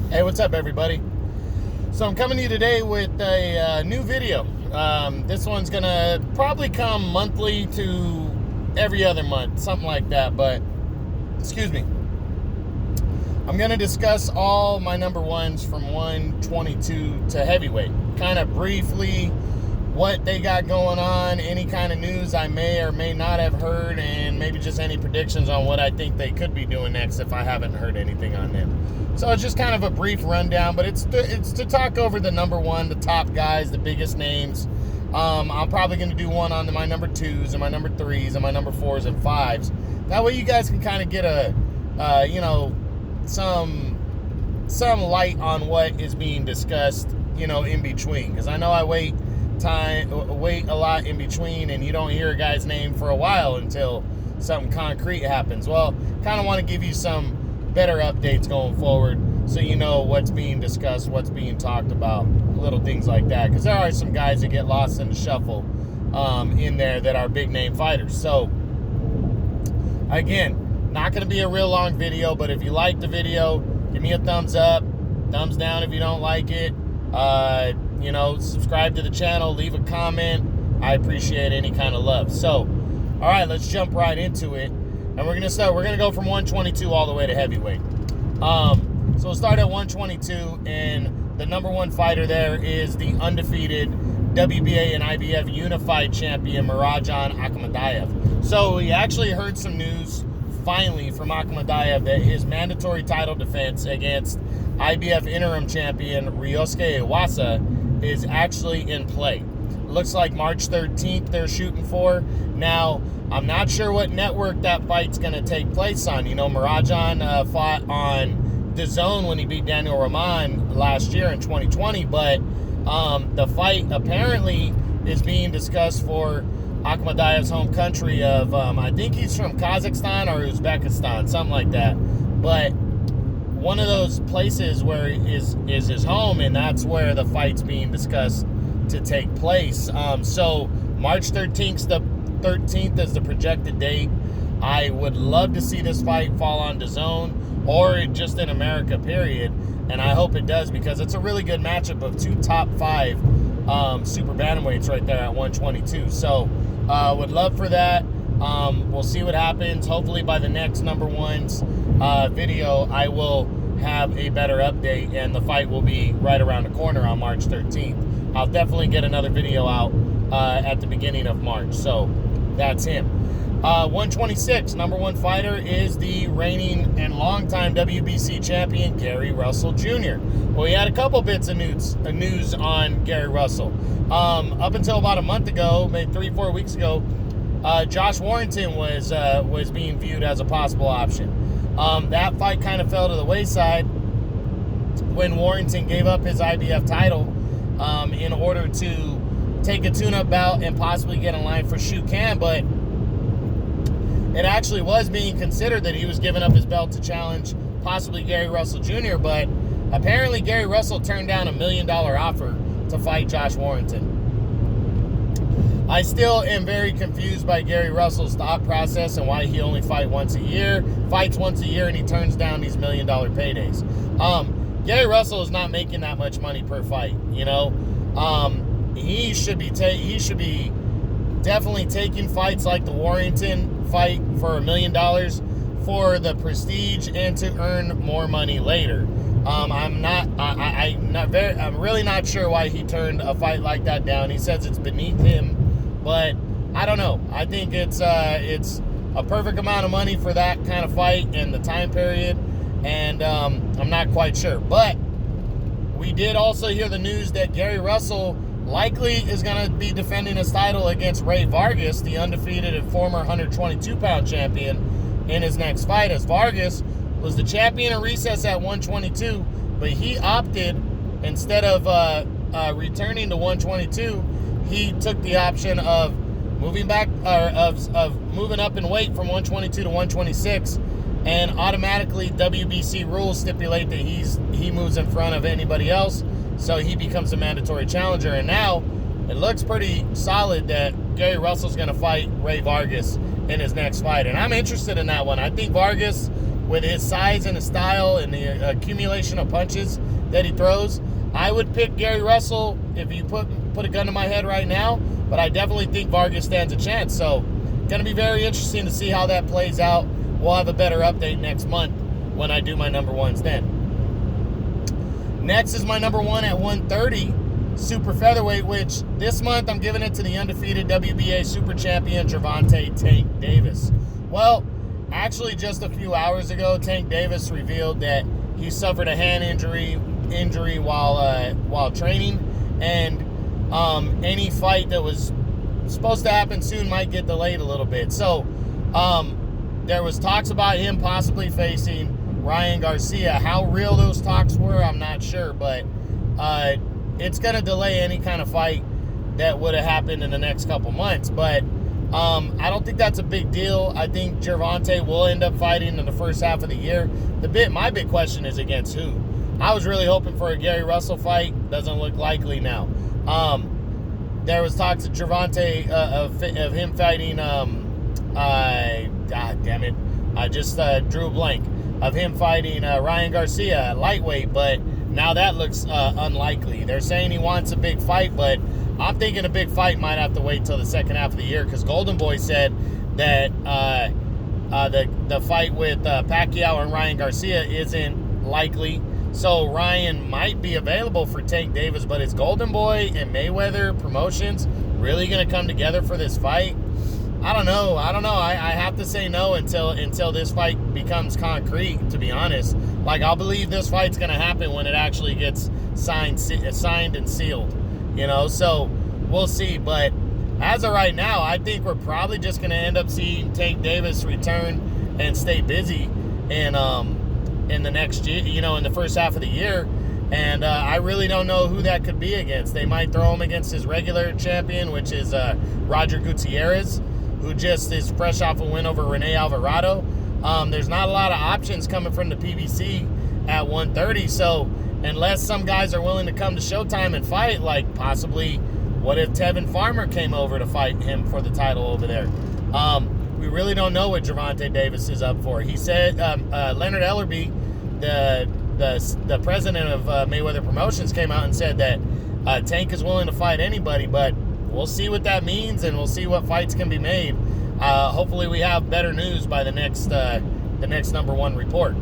Hey, what's up, everybody? So I'm coming to you today with a new video. This one's gonna probably come monthly to every other month, something like that. But excuse me, I'm gonna discuss all my number ones from 122 to heavyweight, kind of briefly what they got going on, any kind of news I may or may not have heard, and maybe just any predictions on what I think they could be doing next if I haven't heard anything on them. So it's just kind of a brief rundown, but it's to talk over the number one, the top guys, the biggest names. I'm probably going to do one on my number twos and my number threes and my number fours and fives. That way you guys can kind of get some light on what is being discussed, in between. Because I know I wait a lot in between, and you don't hear a guy's name for a while until something concrete happens. Well, kind of want to give you some better updates going forward, so you know what's being discussed, what's being talked about, little things like that, because there are some guys that get lost in the shuffle in there that are big name fighters. So again, not going to be a real long video, but if you like the video, give me a thumbs up, thumbs down if you don't like it. Subscribe to the channel, leave a comment. I appreciate any kind of love. So all right, let's jump right into it. And we're going to go from 122 all the way to heavyweight. So we'll start at 122, and the number one fighter there is the undefeated WBA and IBF unified champion, Mirajan Akhmadiev. So we actually heard some news, finally, from Akhmadiev that his mandatory title defense against IBF interim champion Ryosuke Iwasa is actually in play. Looks like March 13th they're shooting for. Now, I'm not sure what network that fight's going to take place on. Mirajan fought on DAZN when he beat Daniel Rahman last year in 2020, but the fight apparently is being discussed for Akhmadiev's home country of, I think he's from Kazakhstan or Uzbekistan, something like that. But one of those places where is his home, and that's where the fight's being discussed to take place. So March 13th is the projected date. I would love to see this fight fall on DAZN or just in America, period. And I hope it does, because it's a really good matchup of two top five super bantamweights right there at 122. So would love for that. We'll see what happens. Hopefully by the next number one's video, I will have a better update, and the fight will be right around the corner on March 13th. I'll definitely get another video out at the beginning of March. So that's him. 126, number one fighter is the reigning and longtime WBC champion, Gary Russell Jr. Well, we had a couple bits of news on Gary Russell. Up until about a month ago, maybe 3-4 weeks ago, Josh Warrington was being viewed as a possible option. That fight kind of fell to the wayside when Warrington gave up his IBF title in order to take a tune-up bout and possibly get in line for Shu Kan, but it actually was being considered that he was giving up his belt to challenge possibly Gary Russell Jr., but apparently Gary Russell turned down $1 million offer to fight Josh Warrington. I still am very confused by Gary Russell's thought process and why he only fights once a year, and he turns down these $1 million paydays. Gary Russell is not making that much money per fight, He should be definitely taking fights like the Warrington fight for $1 million for the prestige and to earn more money later. I'm really not sure why he turned a fight like that down. He says it's beneath him, but I don't know. I think it's a perfect amount of money for that kind of fight and the time period, and I'm not quite sure. But we did also hear the news that Gary Russell likely is going to be defending his title against Ray Vargas, the undefeated and former 122-pound champion, in his next fight, as Vargas was the champion in recess at 122, but he opted, instead of returning to 122, he took the option of moving back, of moving up in weight from 122 to 126, and automatically WBC rules stipulate that he moves in front of anybody else, so he becomes a mandatory challenger. And now it looks pretty solid that Gary Russell's going to fight Ray Vargas in his next fight, and I'm interested in that one. I think Vargas with his size and his style and the accumulation of punches that he throws, I would pick Gary Russell if you put a gun to my head right now, but I definitely think Vargas stands a chance. So, going to be very interesting to see how that plays out. We'll have a better update next month when I do my number ones then. Next is my number one at 130, super featherweight, which this month I'm giving it to the undefeated WBA super champion Javonte "Tank" Davis. Well, actually just a few hours ago, Tank Davis revealed that he suffered a hand injury while training, and any fight that was supposed to happen soon might get delayed a little bit. So there was talks about him possibly facing Ryan Garcia. How real those talks were, I'm not sure, but it's going to delay any kind of fight that would have happened in the next couple months. But I don't think that's a big deal. I think Gervonta will end up fighting in the first half of the year. My big question is against who? I was really hoping for a Gary Russell fight. Doesn't look likely now. There was talks of Gervonta of him fighting. God damn it! I just drew a blank. Of him fighting Ryan Garcia at lightweight, but now that looks unlikely. They're saying he wants a big fight, but I'm thinking a big fight might have to wait till the second half of the year, because Golden Boy said that the fight with Pacquiao and Ryan Garcia isn't likely. So Ryan might be available for Tank Davis, but is Golden Boy and Mayweather Promotions really going to come together for this fight? I don't know. I have to say no until this fight becomes concrete, to be honest. Like, I'll believe this fight's going to happen when it actually gets signed and sealed, so we'll see. But as of right now, I think we're probably just going to end up seeing Tank Davis return and stay busy in the next year, in the first half of the year. And I really don't know who that could be against. They might throw him against his regular champion, which is Roger Gutierrez, who just is fresh off a win over Rene Alvarado. There's not a lot of options coming from the PBC at 130, so unless some guys are willing to come to Showtime and fight, like possibly, what if Tevin Farmer came over to fight him for the title over there? We really don't know what Gervonta Davis is up for. He said, Leonard Ellerby, the president of Mayweather Promotions, came out and said that Tank is willing to fight anybody, but we'll see what that means, and we'll see what fights can be made. Hopefully we have better news by the next number one report.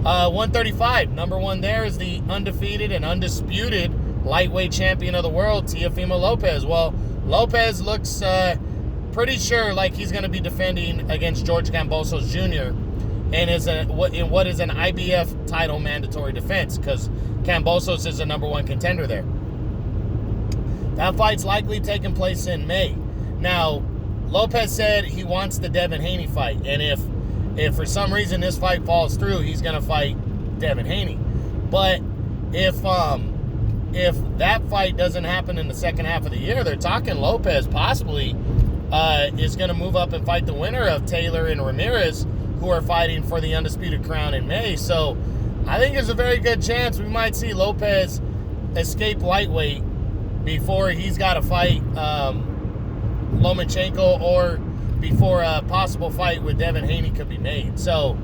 135, number one there is the undefeated and undisputed lightweight champion of the world, Teofimo Lopez. Well, Lopez looks pretty sure like he's going to be defending against George Kambosos Jr. and in what is an IBF title mandatory defense, because Kambosos is the number one contender there. That fight's likely taking place in May. Now, Lopez said he wants the Devin Haney fight, and if for some reason this fight falls through, he's going to fight Devin Haney. But if that fight doesn't happen in the second half of the year, they're talking Lopez possibly is going to move up and fight the winner of Taylor and Ramirez, who are fighting for the undisputed crown in May. So I think there's a very good chance we might see Lopez escape lightweight before he's got to fight Lomachenko, or before a possible fight with Devin Haney could be made. So,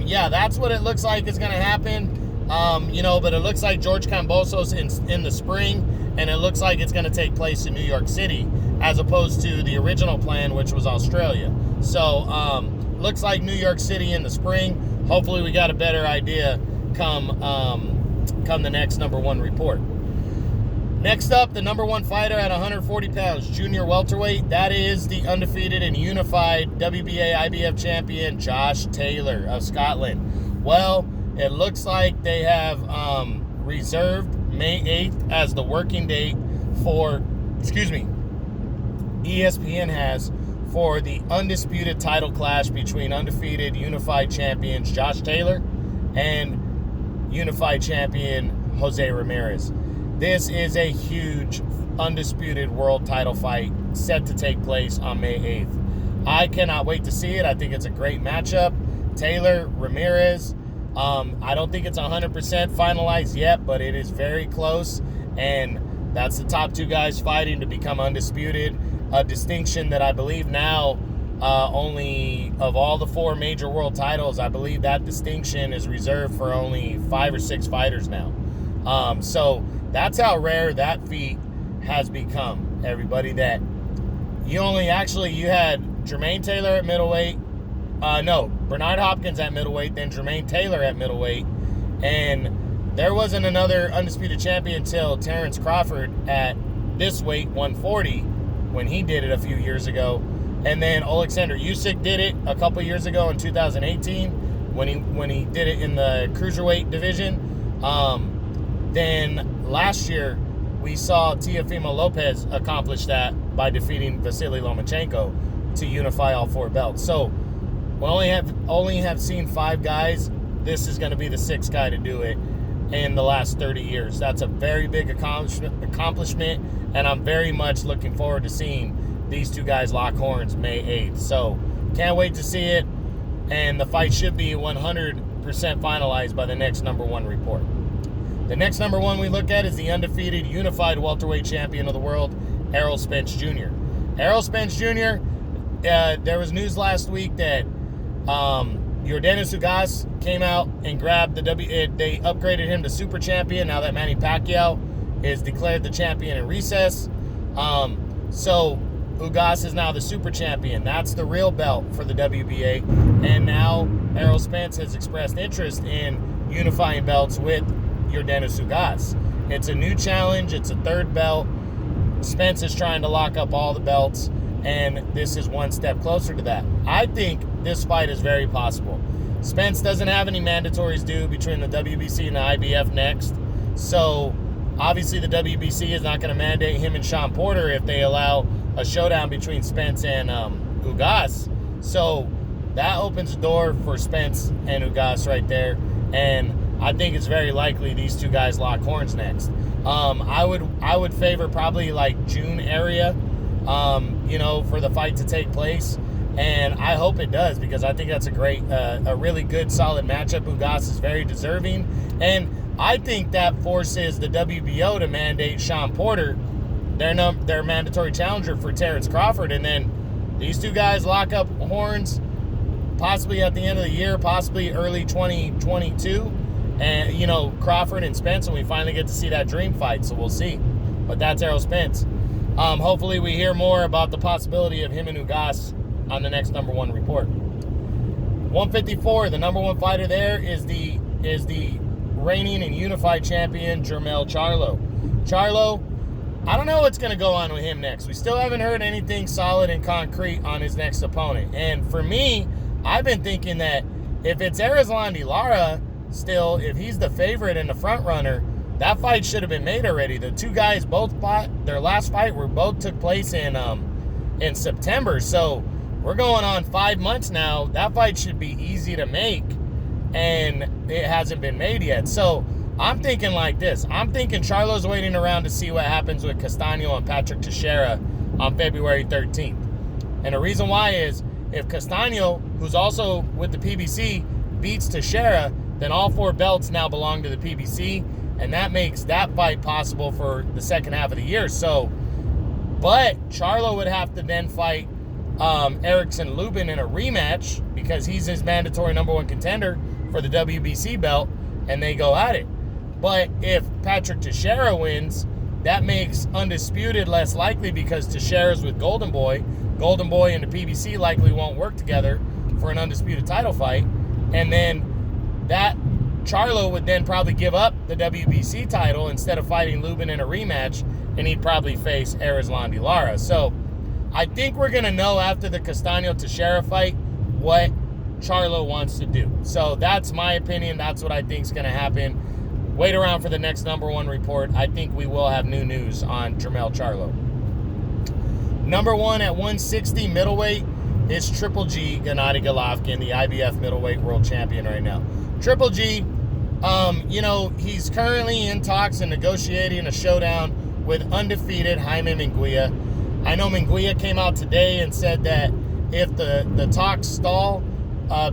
yeah, that's what it looks like is going to happen. But it looks like George Kambosos in the spring, and it looks like it's going to take place in New York City as opposed to the original plan, which was Australia. So, looks like New York City in the spring. Hopefully we got a better idea come the next number one report. Next up, the number one fighter at 140 pounds, junior welterweight. That is the undefeated and unified WBA IBF champion, Josh Taylor of Scotland. Well, it looks like they have reserved May 8th as the working date for, ESPN has, for the undisputed title clash between undefeated unified champions Josh Taylor and unified champion Jose Ramirez. This is a huge undisputed world title fight set to take place on May 8th. I cannot wait to see it. I think it's a great matchup. Taylor, Ramirez, I don't think it's 100% finalized yet, but it is very close, and that's the top two guys fighting to become undisputed, a distinction that I believe now only of all the 4 major world titles, I believe that distinction is reserved for only 5 or 6 fighters now. So that's how rare that feat has become, everybody. That you had Jermaine Taylor at middleweight. Bernard Hopkins at middleweight, then Jermaine Taylor at middleweight. And there wasn't another undisputed champion until Terrence Crawford at this weight, 140, when he did it a few years ago. And then Alexander Usyk did it a couple years ago in 2018 when he did it in the cruiserweight division. Then last year we saw Teofimo Lopez accomplish that by defeating Vasily Lomachenko to unify all 4 belts. So we only have seen 5 guys. This is going to be the 6th guy to do it in the last 30 years. That's a very big accomplishment, and I'm very much looking forward to seeing these 2 guys lock horns May 8th. So can't wait to see it, and the fight should be 100% finalized by the next number 1 report. The next number 1 we look at is the undefeated unified welterweight champion of the world, Errol Spence Jr. Errol Spence Jr., there was news last week that Yordenis Ugas came out and grabbed they upgraded him to super champion now that Manny Pacquiao is declared the champion in recess. So Ugas is now the super champion. That's the real belt for the WBA. And now Errol Spence has expressed interest in unifying belts with Yordenis Ugas. It's a new challenge. It's a 3rd belt. Spence is trying to lock up all the belts, and this is one step closer to that. I think this fight is very possible. Spence doesn't have any mandatories due between the WBC and the IBF next, so obviously the WBC is not going to mandate him and Sean Porter if they allow a showdown between Spence and Ugas. So that opens the door for Spence and Ugas right there, and I think it's very likely these 2 guys lock horns next. I would favor probably like June area, for the fight to take place. And I hope it does, because I think that's a really good, solid matchup. Ugas is very deserving. And I think that forces the WBO to mandate Sean Porter, their mandatory challenger for Terrence Crawford. And then these 2 guys lock up horns possibly at the end of the year, possibly early 2022. And, Crawford and Spence, and we finally get to see that dream fight. So we'll see. But that's Errol Spence. Hopefully we hear more about the possibility of him and Ugas on the next number 1 report. 154, the number 1 fighter there is the reigning and unified champion, Jermell Charlo. Charlo, I don't know what's going to go on with him next. We still haven't heard anything solid and concrete on his next opponent. And for me, I've been thinking that if it's Erislandy Lara still, if he's the favorite and the front runner, that fight should have been made already. The 2 guys both fought, their last fight both took place in September. So we're going on 5 months now. That fight should be easy to make, and it hasn't been made yet. So I'm thinking like this. I'm thinking Charlo's waiting around to see what happens with Castaño and Patrick Teixeira on February 13th. And the reason why is if Castaño, who's also with the PBC, beats Teixeira, then all 4 belts now belong to the PBC, and that makes that fight possible for the second half of the year. So, but Charlo would have to then fight Erickson Lubin in a rematch because he's his mandatory number 1 contender for the WBC belt, and they go at it. But if Patrick Teixeira wins, that makes undisputed less likely because Teixeira's with Golden Boy. Golden Boy and the PBC likely won't work together for an undisputed title fight. And then that Charlo would then probably give up the WBC title instead of fighting Lubin in a rematch, and he'd probably face Erislandy Lara. So I think we're going to know after the Castaño-Teixeira fight what Charlo wants to do. So that's my opinion. That's what I think is going to happen. Wait around for the next number 1 report. I think we will have new news on Jermell Charlo. Number 1 at 160 middleweight is Triple G Gennady Golovkin, the IBF middleweight world champion right now. Triple G, he's currently in talks and negotiating a showdown with undefeated Jaime Munguia. I know Munguia came out today and said that if the talks stall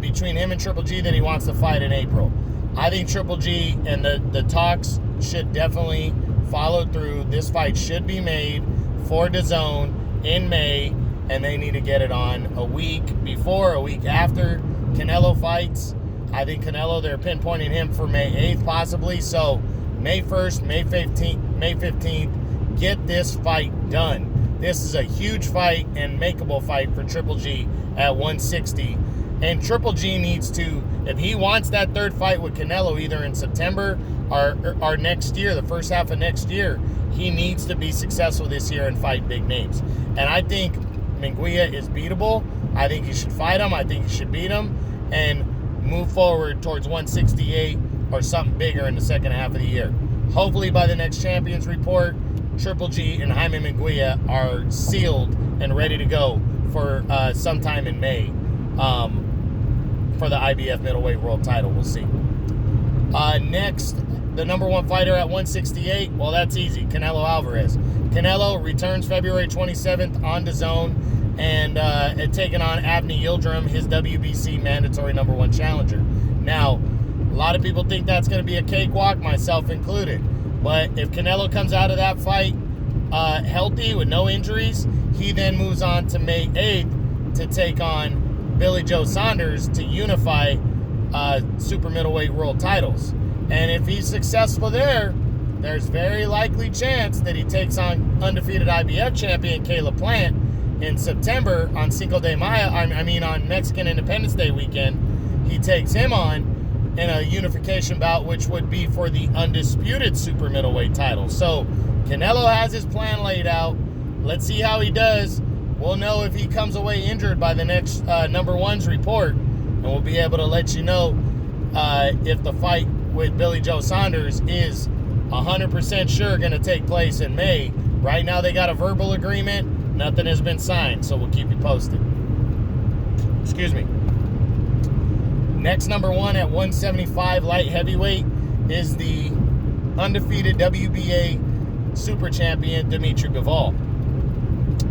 between him and Triple G, that he wants to fight in April. I think Triple G and the talks should definitely follow through. This fight should be made for DAZN in May, and they need to get it on a week before, a week after Canelo fights. I think Canelo, they're pinpointing him for May 8th possibly. So May 1st, May 15th, get this fight done. This is a huge fight and makeable fight for Triple G at 160. And Triple G needs to, if he wants that third fight with Canelo either in September or next year, the first half of next year, he needs to be successful this year and fight big names. And I think Munguia is beatable. I think he should fight him. I think he should beat him and move forward towards 168 or something bigger in the second half of the year. Hopefully by the next Champions Report, Triple G and Jaime Munguia are sealed and ready to go for sometime in May for the IBF middleweight world title. We'll see. Next, the number one fighter at 168, well, that's easy, Canelo Alvarez. Canelo returns February 27th on DAZN and taking on Avni Yildirim, his WBC mandatory number one challenger. Now, a lot of people think that's going to be a cakewalk, myself included. But if Canelo comes out of that fight healthy with no injuries, he then moves on to May 8th to take on Billy Joe Saunders to unify super middleweight world titles. And if he's successful there, there's very likely chance that he takes on undefeated IBF champion Caleb Plant in September on Cinco de Mayo, on Mexican Independence Day weekend. He takes him on in a unification bout, which would be for the undisputed super middleweight title. So Canelo has his plan laid out. Let's see how he does. We'll know if he comes away injured by the next number 1's report, and we'll be able to let you know if the fight with Billy Joe Saunders is 100% sure going to take place in May. Right now they got a verbal agreement. Nothing has been signed, so we'll keep you posted. Excuse me. Next number one at 175 light heavyweight is the undefeated WBA super champion Dimitri Bivol.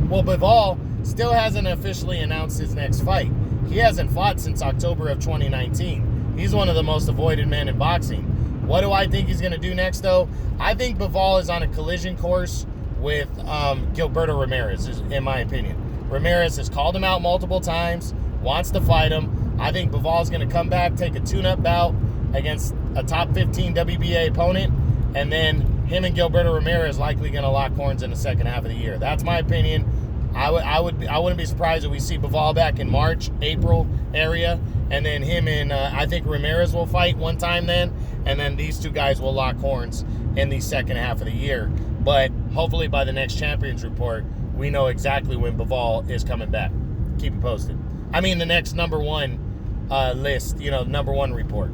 Well, Bivol still hasn't officially announced his next fight. He hasn't fought since October of 2019. He's one of the most avoided men in boxing. What do I think he's going to do next, though? I think Bivol is on a collision course with Gilberto Ramirez, in my opinion. Ramirez has called him out multiple times, wants to fight him. I think Bivol's going to come back, take a tune-up bout against a top 15 WBA opponent, and then him and Gilberto Ramirez likely going to lock horns in the second half of the year. That's my opinion. I wouldn't be surprised if we see Bivol back in March, April area, and then him and I think Ramirez will fight one time then, and then these two guys will lock horns in the second half of the year. But hopefully by the next Champions Report, we know exactly when Bivol is coming back. Keep you posted. The next number one list, number one report.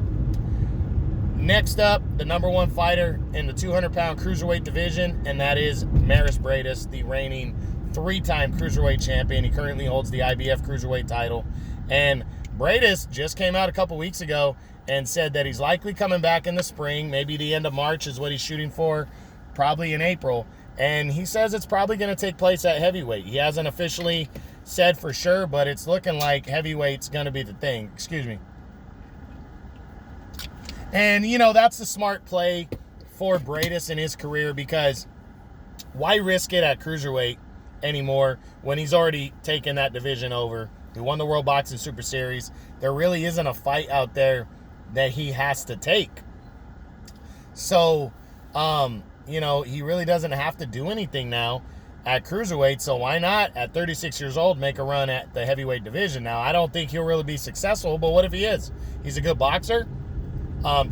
Next up, the number one fighter in the 200-pound cruiserweight division, and that is Maris Briedis, the reigning three-time cruiserweight champion. He currently holds the IBF cruiserweight title. And Briedis just came out a couple weeks ago and said that he's likely coming back in the spring. Maybe the end of March is what he's shooting for, probably in April. And he says it's probably going to take place at heavyweight. He hasn't officially said for sure, but it's looking like heavyweight's going to be the thing. Excuse me. And, that's the smart play for Briedis in his career, because why risk it at cruiserweight anymore when he's already taken that division over? He won the World Boxing Super Series. There really isn't a fight out there that he has to take. So, he really doesn't have to do anything now at cruiserweight, so why not, at 36 years old, make a run at the heavyweight division? Now, I don't think he'll really be successful, but what if he is? He's a good boxer,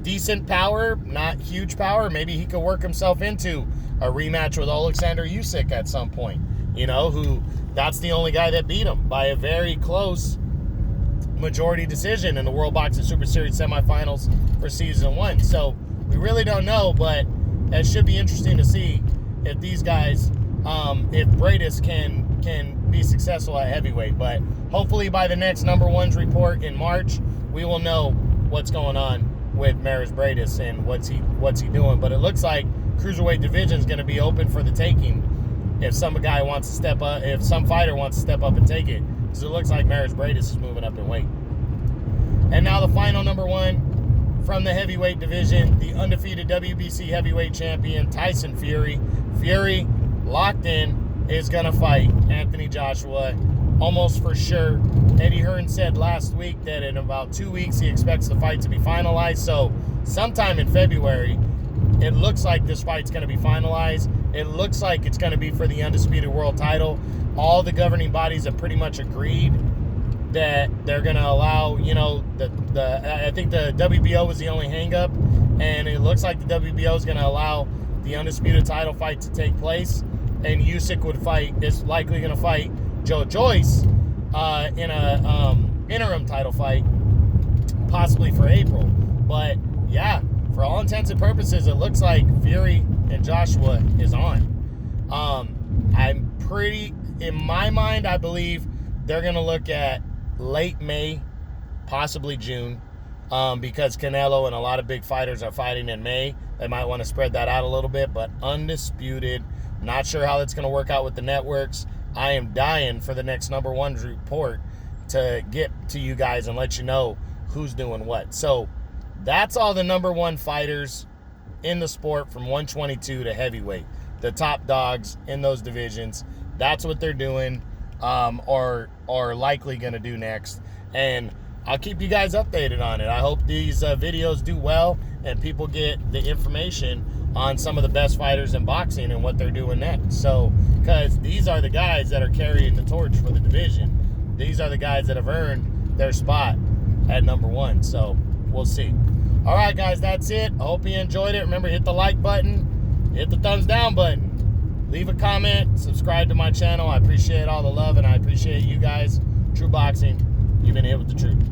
decent power, not huge power. Maybe he could work himself into a rematch with Alexander Usyk at some point, who that's the only guy that beat him by a very close majority decision in the World Boxing Super Series semifinals for season 1. So we really don't know, but it should be interesting to see if these guys, if Briedis can be successful at heavyweight. But hopefully by the next number 1's report in March, we will know what's going on with Maris Briedis and what's he doing. But it looks like cruiserweight division is going to be open for the taking if some fighter wants to step up and take it, because it looks like Maris Briedis is moving up in weight. And now the final number 1 from the heavyweight division, the undefeated WBC heavyweight champion Tyson Fury. Fury, locked in, is going to fight Anthony Joshua almost for sure. Eddie Hearn said last week that in about 2 weeks he expects the fight to be finalized. So sometime in February, it looks like this fight's going to be finalized. It looks like it's going to be for the undisputed world title. All the governing bodies have pretty much agreed that they're going to allow, you know, I think the WBO was the only hang-up, and it looks like the WBO is going to allow the undisputed title fight to take place, and Usyk is likely going to fight Joe Joyce in a interim title fight, possibly for April. But yeah, for all intents and purposes, it looks like Fury and Joshua is on. In my mind, I believe they're going to look at late May, possibly June, because Canelo and a lot of big fighters are fighting in May. They might want to spread that out a little bit, but undisputed. Not sure how that's going to work out with the networks. I am dying for the next number one report to get to you guys and let you know who's doing what. So that's all the number one fighters in the sport from 122 to heavyweight. The top dogs in those divisions. That's what they're doing, or likely going to do next. And I'll keep you guys updated on it. I hope these videos do well and people get the information on some of the best fighters in boxing and what they're doing next. So, because these are the guys that are carrying the torch for the division. These are the guys that have earned their spot at number one. So, we'll see. All right, guys, that's it. I hope you enjoyed it. Remember, hit the like button, hit the thumbs down button. Leave a comment, subscribe to my channel. I appreciate all the love, and I appreciate you guys. True Boxing, you've been hit with the truth.